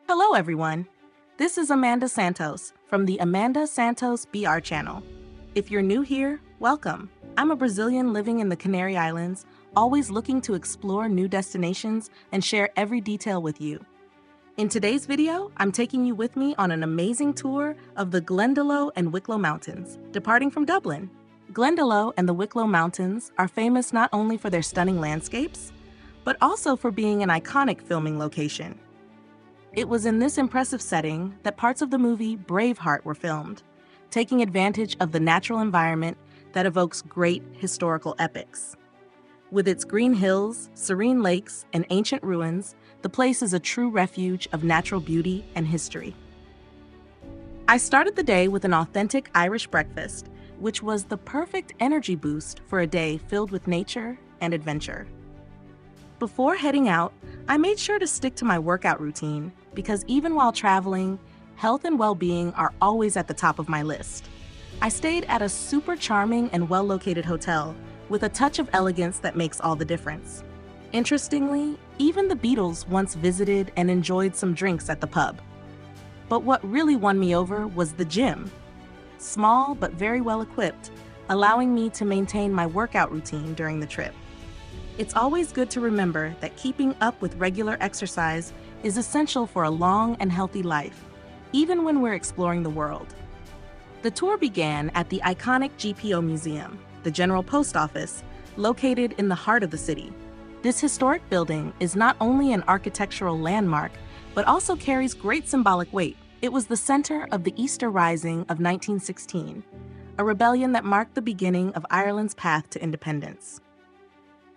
Hello, everyone. This is Amanda Santos from the Amanda Santos BR channel. If you're new here, welcome. I'm a Brazilian living in the Canary Islands, always looking to explore new destinations and share every detail with you. In today's video, I'm taking you with me on an amazing tour of the Glendalough and Wicklow Mountains, departing from Dublin. Glendalough and the Wicklow Mountains are famous not only for their stunning landscapes, but also for being an iconic filming location. It was in this impressive setting that parts of the movie Braveheart were filmed, taking advantage of the natural environment that evokes great historical epics. With its green hills, serene lakes, and ancient ruins, the place is a true refuge of natural beauty and history. I started the day with an authentic Irish breakfast, which was the perfect energy boost for a day filled with nature and adventure. Before heading out, I made sure to stick to my workout routine because even while traveling, health and well-being are always at the top of my list. I stayed at a super charming and well-located hotel with a touch of elegance that makes all the difference. Interestingly, even the Beatles once visited and enjoyed some drinks at the pub. But what really won me over was the gym. Small but very well equipped, allowing me to maintain my workout routine during the trip. It's always good to remember that keeping up with regular exercise is essential for a long and healthy life, even when we're exploring the world. The tour began at the iconic GPO Museum, the General Post Office, located in the heart of the city. This historic building is not only an architectural landmark, but also carries great symbolic weight. It was the center of the Easter Rising of 1916, a rebellion that marked the beginning of Ireland's path to independence.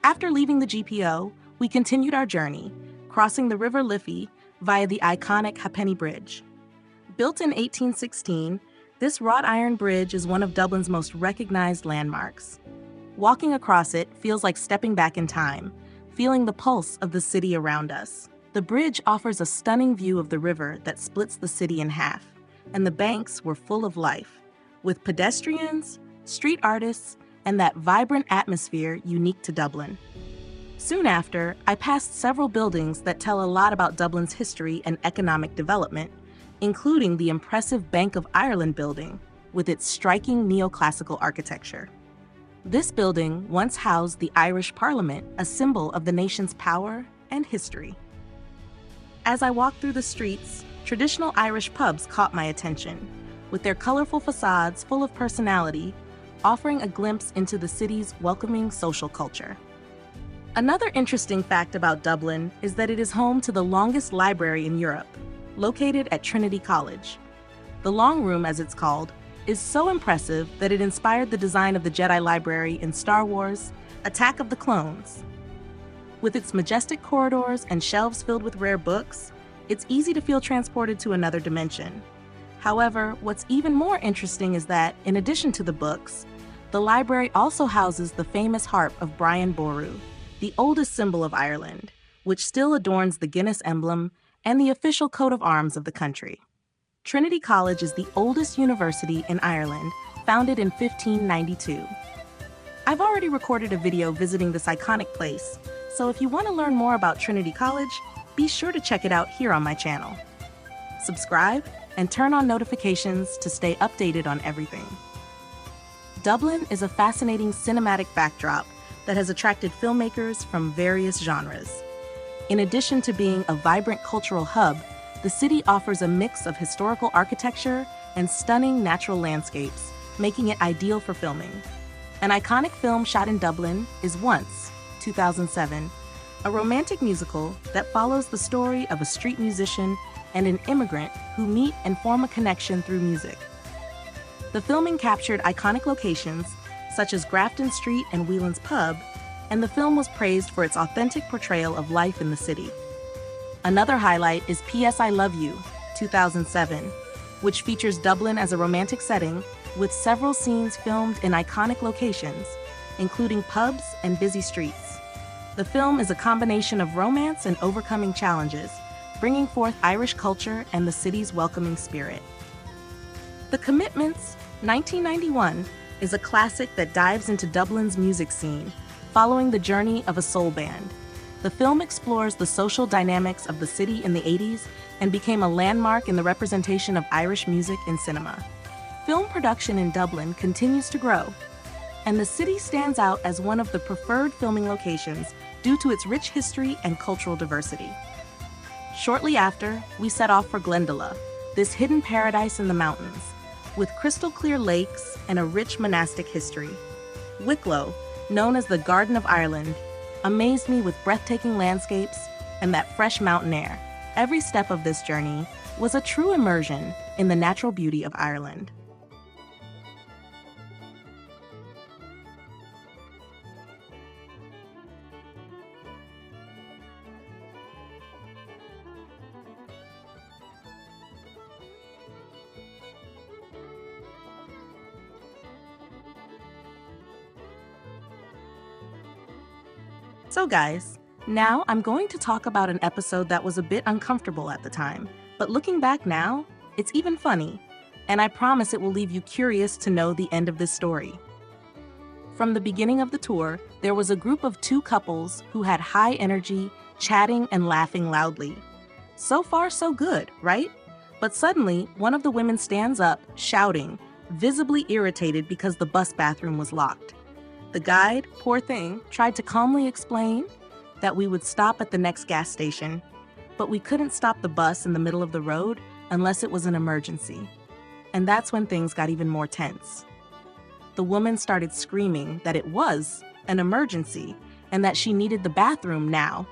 After leaving the GPO, we continued our journey, crossing the River Liffey via the iconic Halfpenny Bridge. Built in 1816, this wrought iron bridge is one of Dublin's most recognized landmarks. Walking across it feels like stepping back in time, feeling the pulse of the city around us. The bridge offers a stunning view of the river that splits the city in half, and the banks were full of life, with pedestrians, street artists, and that vibrant atmosphere unique to Dublin. Soon after, I passed several buildings that tell a lot about Dublin's history and economic development, including the impressive Bank of Ireland building with its striking neoclassical architecture. This building once housed the Irish Parliament, a symbol of the nation's power and history. As I walked through the streets, traditional Irish pubs caught my attention, with their colorful facades full of personality, offering a glimpse into the city's welcoming social culture. Another interesting fact about Dublin is that it is home to the longest library in Europe, located at Trinity College. The Long Room, as it's called, is so impressive that it inspired the design of the Jedi Library in Star Wars: Attack of the Clones. With its majestic corridors and shelves filled with rare books, it's easy to feel transported to another dimension. However, what's even more interesting is that, in addition to the books, the library also houses the famous harp of Brian Boru, the oldest symbol of Ireland, which still adorns the Guinness emblem and the official coat of arms of the country. Trinity College is the oldest university in Ireland, founded in 1592. I've already recorded a video visiting this iconic place, so if you want to learn more about Trinity College, be sure to check it out here on my channel. Subscribe and turn on notifications to stay updated on everything. Dublin is a fascinating cinematic backdrop that has attracted filmmakers from various genres. In addition to being a vibrant cultural hub, the city offers a mix of historical architecture and stunning natural landscapes, making it ideal for filming. An iconic film shot in Dublin is Once, 2007, a romantic musical that follows the story of a street musician and an immigrant who meet and form a connection through music. The filming captured iconic locations, such as Grafton Street and Whelan's Pub, and the film was praised for its authentic portrayal of life in the city. Another highlight is P.S. I Love You, 2007, which features Dublin as a romantic setting, with several scenes filmed in iconic locations, including pubs and busy streets. The film is a combination of romance and overcoming challenges, bringing forth Irish culture and the city's welcoming spirit. The Commitments, 1991, is a classic that dives into Dublin's music scene, following the journey of a soul band. The film explores the social dynamics of the city in the 80s and became a landmark in the representation of Irish music in cinema. Film production in Dublin continues to grow, and the city stands out as one of the preferred filming locations due to its rich history and cultural diversity. Shortly after, we set off for Glendalough, this hidden paradise in the mountains, with crystal-clear lakes and a rich monastic history. Wicklow, known as the Garden of Ireland, amazed me with breathtaking landscapes and that fresh mountain air. Every step of this journey was a true immersion in the natural beauty of Ireland. So guys, now I'm going to talk about an episode that was a bit uncomfortable at the time, but looking back now, it's even funny, and I promise it will leave you curious to know the end of this story. From the beginning of the tour, there was a group of two couples who had high energy, chatting and laughing loudly. So far, so good, right? But suddenly, one of the women stands up, shouting, visibly irritated because the bus bathroom was locked. The guide, poor thing, tried to calmly explain that we would stop at the next gas station, but we couldn't stop the bus in the middle of the road unless it was an emergency. And that's when things got even more tense. The woman started screaming that it was an emergency and that she needed the bathroom now.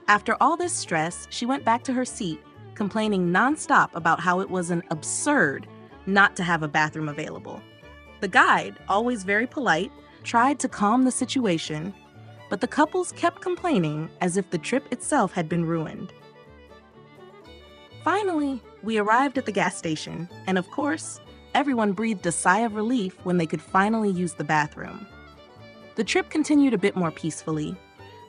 After all this stress, she went back to her seat, complaining nonstop about how it was an absurd not to have a bathroom available. The guide, always very polite, tried to calm the situation, but the couples kept complaining as if the trip itself had been ruined. Finally, we arrived at the gas station, and of course, everyone breathed a sigh of relief when they could finally use the bathroom. The trip continued a bit more peacefully,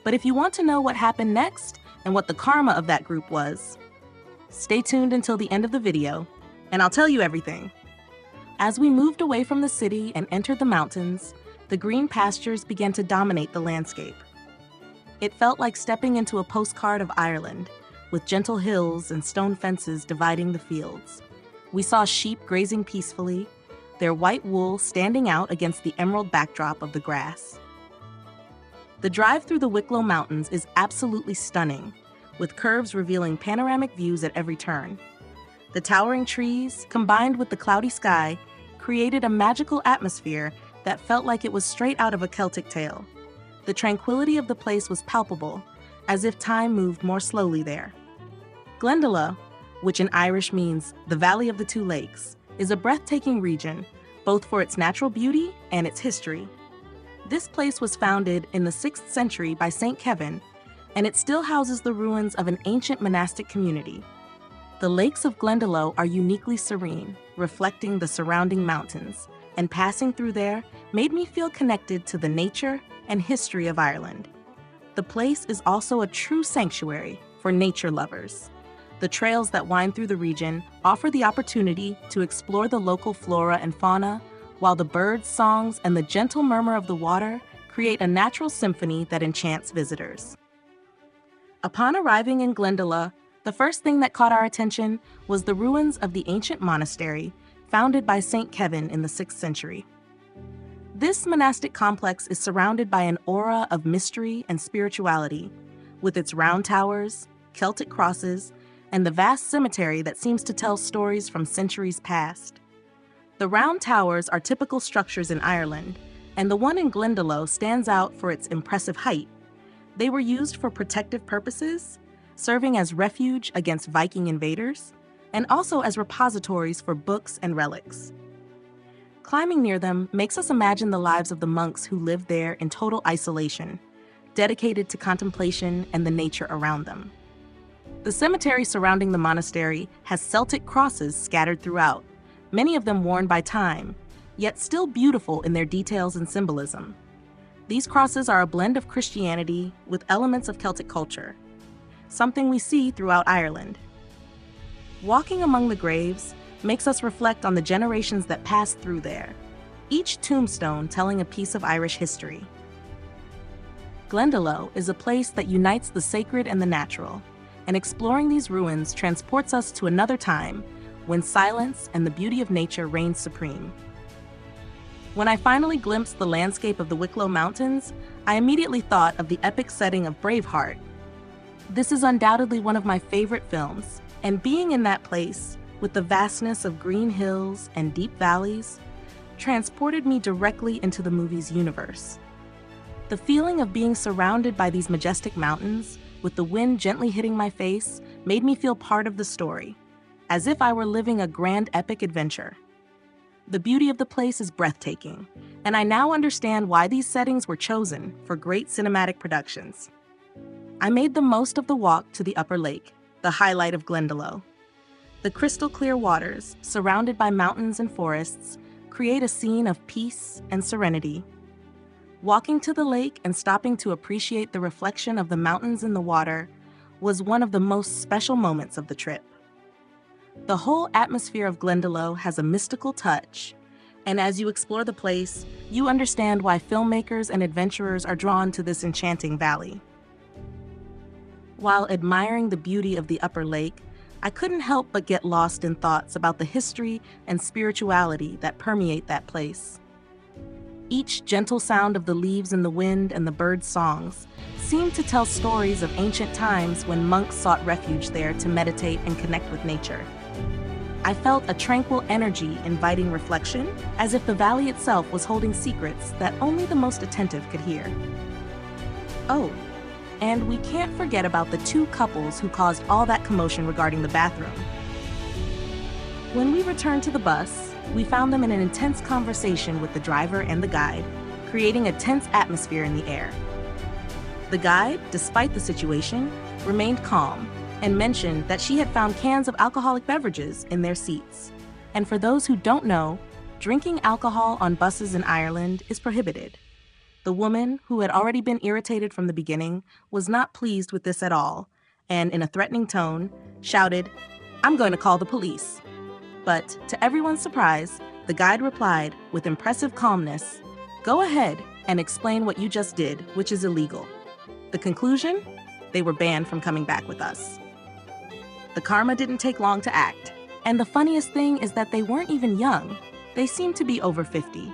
but if you want to know what happened next and what the karma of that group was, stay tuned until the end of the video, and I'll tell you everything. As we moved away from the city and entered the mountains, the green pastures began to dominate the landscape. It felt like stepping into a postcard of Ireland, with gentle hills and stone fences dividing the fields. We saw sheep grazing peacefully, their white wool standing out against the emerald backdrop of the grass. The drive through the Wicklow Mountains is absolutely stunning, with curves revealing panoramic views at every turn. The towering trees, combined with the cloudy sky, created a magical atmosphere that felt like it was straight out of a Celtic tale. The tranquility of the place was palpable, as if time moved more slowly there. Glendalough, which in Irish means the Valley of the Two Lakes, is a breathtaking region, both for its natural beauty and its history. This place was founded in the 6th century by St. Kevin, and it still houses the ruins of an ancient monastic community. The lakes of Glendalough are uniquely serene, reflecting the surrounding mountains, and passing through there made me feel connected to the nature and history of Ireland. The place is also a true sanctuary for nature lovers. The trails that wind through the region offer the opportunity to explore the local flora and fauna, while the birds' songs and the gentle murmur of the water create a natural symphony that enchants visitors. Upon arriving in Glendalough, the first thing that caught our attention was the ruins of the ancient monastery founded by St. Kevin in the 6th century. This monastic complex is surrounded by an aura of mystery and spirituality, with its round towers, Celtic crosses, and the vast cemetery that seems to tell stories from centuries past. The round towers are typical structures in Ireland, and the one in Glendalough stands out for its impressive height. They were used for protective purposes, serving as refuge against Viking invaders, and also as repositories for books and relics. Climbing near them makes us imagine the lives of the monks who lived there in total isolation, dedicated to contemplation and the nature around them. The cemetery surrounding the monastery has Celtic crosses scattered throughout, many of them worn by time, yet still beautiful in their details and symbolism. These crosses are a blend of Christianity with elements of Celtic culture, something we see throughout Ireland. Walking among the graves makes us reflect on the generations that passed through there, each tombstone telling a piece of Irish history. Glendalough is a place that unites the sacred and the natural, and exploring these ruins transports us to another time when silence and the beauty of nature reign supreme. When I finally glimpsed the landscape of the Wicklow Mountains, I immediately thought of the epic setting of Braveheart. This is undoubtedly one of my favorite films, and being in that place, with the vastness of green hills and deep valleys, transported me directly into the movie's universe. The feeling of being surrounded by these majestic mountains, with the wind gently hitting my face, made me feel part of the story, as if I were living a grand epic adventure. The beauty of the place is breathtaking, and I now understand why these settings were chosen for great cinematic productions. I made the most of the walk to the upper lake, the highlight of Glendalough. The crystal clear waters, surrounded by mountains and forests, create a scene of peace and serenity. Walking to the lake and stopping to appreciate the reflection of the mountains in the water was one of the most special moments of the trip. The whole atmosphere of Glendalough has a mystical touch, and as you explore the place, you understand why filmmakers and adventurers are drawn to this enchanting valley. While admiring the beauty of the upper lake, I couldn't help but get lost in thoughts about the history and spirituality that permeate that place. Each gentle sound of the leaves in the wind and the birds' songs seemed to tell stories of ancient times when monks sought refuge there to meditate and connect with nature. I felt a tranquil energy inviting reflection, as if the valley itself was holding secrets that only the most attentive could hear. Oh, and we can't forget about the two couples who caused all that commotion regarding the bathroom. When we returned to the bus, we found them in an intense conversation with the driver and the guide, creating a tense atmosphere in the air. The guide, despite the situation, remained calm and mentioned that she had found cans of alcoholic beverages in their seats. And for those who don't know, drinking alcohol on buses in Ireland is prohibited. The woman, who had already been irritated from the beginning, was not pleased with this at all, and in a threatening tone, shouted, "I'm going to call the police." But to everyone's surprise, the guide replied with impressive calmness, "Go ahead and explain what you just did, which is illegal." The conclusion? They were banned from coming back with us. The karma didn't take long to act, and the funniest thing is that they weren't even young. They seemed to be over 50.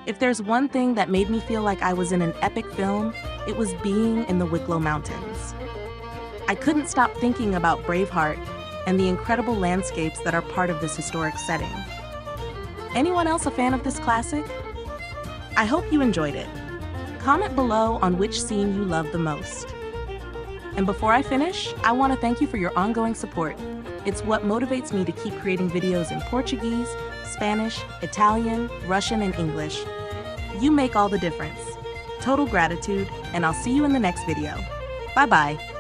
If there's one thing that made me feel like I was in an epic film, it was being in the Wicklow Mountains. I couldn't stop thinking about Braveheart and the incredible landscapes that are part of this historic setting. Anyone else a fan of this classic? I hope you enjoyed it. Comment below on which scene you love the most. And before I finish, I want to thank you for your ongoing support. It's what motivates me to keep creating videos in Portuguese, Spanish, Italian, Russian, and English. You make all the difference. Total gratitude, and I'll see you in the next video. Bye-bye.